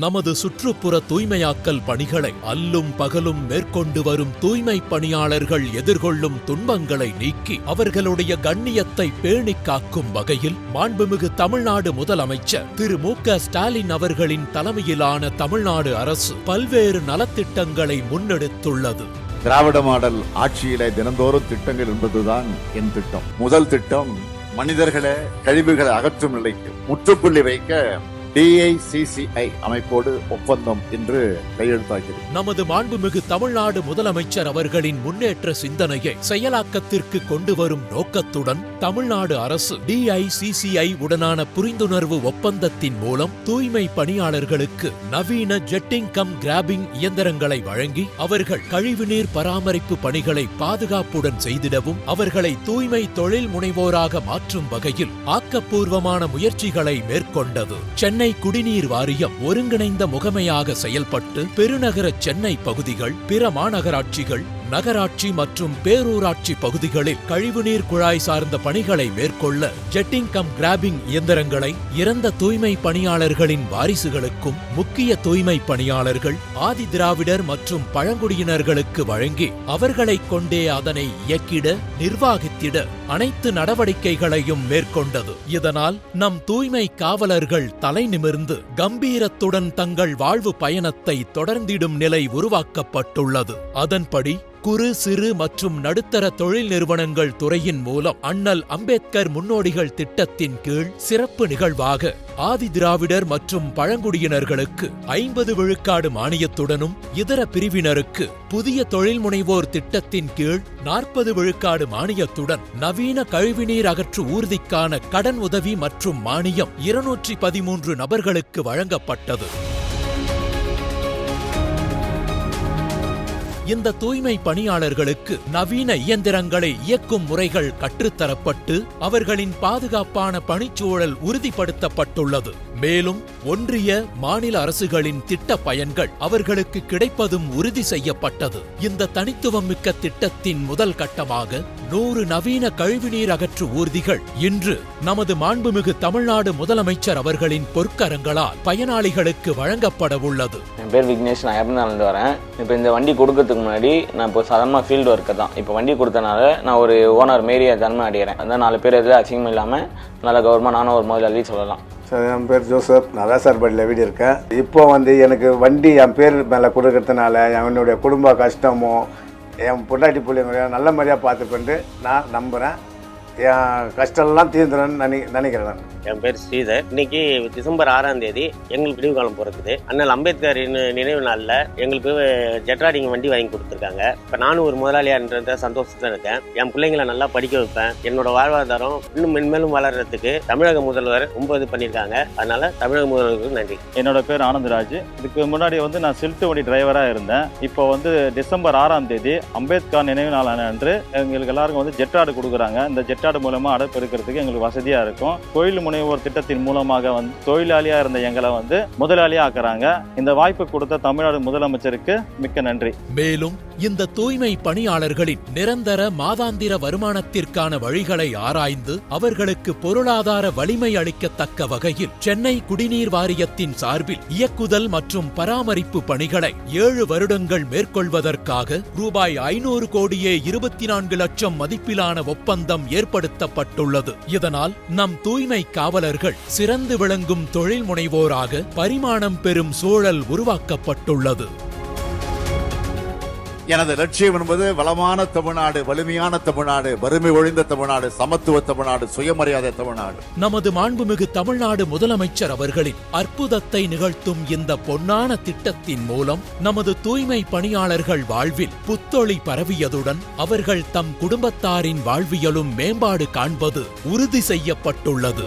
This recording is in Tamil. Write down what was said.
நமது சுற்றுப்புற தூய்மையாக்கல் பணிகளை அல்லும் பகலும் மேற்கொண்டு வரும் தூய்மை பணியாளர்கள் எதிர்கொள்ளும் துன்பங்களை நீக்கி அவர்களுடைய கண்ணியத்தை பேணிக் காக்கும் வகையில் மாண்புமிகு தமிழ்நாடு முதலமைச்சர் திரு மு.க. ஸ்டாலின் அவர்களின் தலைமையிலான தமிழ்நாடு அரசு பல்வேறு நலத்திட்டங்களை முன்னெடுத்துள்ளது. திராவிட மாடல் ஆட்சியிலே தினந்தோறும் திட்டங்கள் என்பதுதான் என் திட்டம். முதல் திட்டம், மனிதர்களை கழிவுகளை அகற்றும் நிலைக்கு முற்றுப்புள்ளி வைக்க DICCI அமைப்போடு ஒப்பந்தம் என்று கையெழுத்தாகிறது. நமது மாண்புமிகு தமிழ்நாடு முதலமைச்சர் அவர்களின் முன்னேற்ற சிந்தனையை செயலாக்கத்திற்கு கொண்டு வரும் நோக்கத்துடன் தமிழ்நாடு அரசு DICCI உடனான புரிந்துணர்வு ஒப்பந்தத்தின் மூலம் தூய்மை பணியாளர்களுக்கு நவீன ஜெட்டிங் கம் கிராபிங் இயந்திரங்களை வழங்கி அவர்கள் கழிவுநீர் பராமரிப்பு பணிகளை பாதுகாப்புடன் செய்திடவும் அவர்களை தூய்மை தொழில் முனைவோராக மாற்றும் வகையில் ஆக்கப்பூர்வமான முயற்சிகளை மேற்கொண்டது. சென்னை குடிநீர் வாரியம் ஒருங்கிணைந்த முகமையாக செயல்பட்டு பெருநகர சென்னை பகுதிகள், பிற மாநகராட்சிகள், நகராட்சி மற்றும் பேரூராட்சி பகுதிகளில் கழிவுநீர் குழாய் சார்ந்த பணிகளை மேற்கொள்ள ஜெட்டிங் கம் கிராபிங் இயந்திரங்களை இறந்த தூய்மை பணியாளர்களின் வாரிசுகளுக்கும் முக்கிய தூய்மை பணியாளர்கள், ஆதி திராவிடர் மற்றும் பழங்குடியினர்களுக்கு வழங்கி அவர்களைக் கொண்டே அதனை இயக்கிட, நிர்வாகித்திட அனைத்து நடவடிக்கைகளையும் மேற்கொண்டது. இதனால் நம் தூய்மை காவலர்கள் தலை நிமிர்ந்து கம்பீரத்துடன் தங்கள் வாழ்வு பயணத்தை தொடர்ந்திடும் நிலை உருவாக்கப்பட்டுள்ளது. அதன்படி குறு, சிறு மற்றும் நடுத்தர தொழில் நிறுவனங்கள் துறையின் மூலம் அண்ணல் அம்பேத்கர் முன்னோடிகள் திட்டத்தின் கீழ் சிறப்பு நிகழ்வாக ஆதி திராவிடர் மற்றும் பழங்குடியினர்களுக்கு 50 விழுக்காடு மானியத்துடனும் இதர பிரிவினருக்கு புதிய தொழில் முனைவோர் திட்டத்தின் கீழ் 40 விழுக்காடு மானியத்துடன் நவீன கழிவுநீர் அகற்று ஊர்திக்கான கடன் உதவி மற்றும் மானியம் 213 நபர்களுக்கு வழங்கப்பட்டது. இந்த தூய்மை பணியாளர்களுக்கு நவீன இயந்திரங்களை இயக்கும் முறைகள் கற்றுத்தரப்பட்டு அவர்களின் பாதுகாப்பான பணிச்சூழல் உறுதிப்படுத்தப்பட்டுள்ளது. மேலும் ஒன்றிய, மாநில அரசுகளின் திட்ட பயன்கள் அவர்களுக்கு கிடைப்பதும் உறுதி செய்யப்பட்டது. இந்த தனித்துவம் மிக்க திட்டத்தின் முதல் கட்டமாக 100 நவீன கழிவுநீர் அகற்று ஊர்திகள் இன்று நமது மாண்புமிகு தமிழ்நாடு முதலமைச்சர் அவர்களின் பொற்கரங்களால் பயனாளிகளுக்கு வழங்கப்பட உள்ளது. என் பேர் விக்னேஷ், நான் இருந்து வரேன். இப்போ இந்த வண்டி கொடுக்கறதுக்கு முன்னாடி நான் இப்போ சாதாரணமாக ஃபீல்டு ஒர்க்கர் தான். இப்போ வண்டி கொடுத்தனால நான் ஒரு ஓனர் மாரியை தன்மை அடைகிறேன். அதான் 4 பேர் எதில் அசிங்கம் இல்லாமல் நல்ல கவர்மெண்ட் நானும் ஒரு முதலாளி சொல்லலாம். சார், என் பேர் ஜோசப், நான் வேசார்பாடியில் வீடு இருக்கேன். இப்போ எனக்கு வண்டி என் பேர் மேலே கொடுக்கறதுனால என்னுடைய குடும்ப கஷ்டமோ என் பொண்டாட்டி பிள்ளைங்க நல்ல மாதிரியாக பார்த்துக்கொண்டு நான் நம்புகிறேன். என் கஷ்டம்லாம் தீர்ந்துடும் நினைக்கிறேன் நான். என் பேர் ஸ்ரீதர். இன்னைக்கு டிசம்பர் 6ஆம் தேதி எங்களுக்கு விடுவு காலம் பிறக்குது. அண்ணல் அம்பேத்கர் நினைவு நாளில் எங்களுக்கு ஜெட்ராடிங் வண்டி வாங்கி கொடுத்துருக்காங்க. இப்போ நானும் ஒரு முதலாளியார்ன்ற சந்தோஷத்தில் இருக்கேன். என் பிள்ளைங்களை நல்லா படிக்க வைப்பேன். என்னோட வாழ்வாதாரம் இன்னும் மென்மேலும் வளர்கிறதுக்கு தமிழக முதல்வர் ரொம்ப இது பண்ணியிருக்காங்க. அதனால தமிழக முதல்வருக்கு நன்றி. என்னோட பேர் ஆனந்தராஜ். இதுக்கு முன்னாடி நான் சில்ட்டு வண்டி டிரைவராக இருந்தேன். இப்போ டிசம்பர் 6ஆம் தேதி அம்பேத்கர் நினைவு நாள் அன்று எங்களுக்கு எல்லாருக்கும் ஜெட்ராடு கொடுக்குறாங்க. இந்த ஜெட்ராடு மூலமாக அடைப்பு இருக்கிறதுக்கு எங்களுக்கு வசதியாக இருக்கும். கோயில் முனைவோர் திட்டத்தின் மூலமாக தொழிலாளியா இருந்த எங்களை முதலாளியா ஆக்குறாங்க. இந்த வாய்ப்பு கொடுத்த தமிழ்நாடு முதலமைச்சருக்கு மிக்க நன்றி. மேலும் இந்த தூய்மை பணியாளர்களின் நிரந்தர மாதாந்திர வருமானத்திற்கான வழிகளை ஆராய்ந்து அவர்களுக்கு பொருளாதார வலிமை அளிக்கத்தக்க வகையில் சென்னை குடிநீர் வாரியத்தின் சார்பில் இயக்குதல் மற்றும் பராமரிப்பு பணிகளை 7 வருடங்கள் மேற்கொள்வதற்காக ரூபாய் 500 கோடியே 24 லட்சம் மதிப்பிலான ஒப்பந்தம் ஏற்படுத்தப்பட்டுள்ளது. இதனால் நம் தூய்மை காவலர்கள் சிறந்து விளங்கும் தொழில் முனைவோராக பரிமாணம் பெறும் சூழல் உருவாக்கப்பட்டுள்ளது. எனது லட்சியம் என்பது வளமான தமிழ்நாடு, வலிமையான தமிழ்நாடு, வறுமை ஒழிந்த தமிழ்நாடு, சமத்துவ தமிழ்நாடு, சுயமரியாதை தமிழ்நாடு. நமது மாண்புமிகு தமிழ்நாடு முதலமைச்சர் அவர்களின் அற்புதத்தை நிகழ்த்தும் இந்த பொன்னான திட்டத்தின் மூலம் நமது தூய்மை பணியாளர்கள் வாழ்வில் புத்தொளி பரவியதுடன் அவர்கள் தம் குடும்பத்தாரின் வாழ்வியலும் மேம்பாடு காண்பது உறுதி செய்யப்பட்டுள்ளது.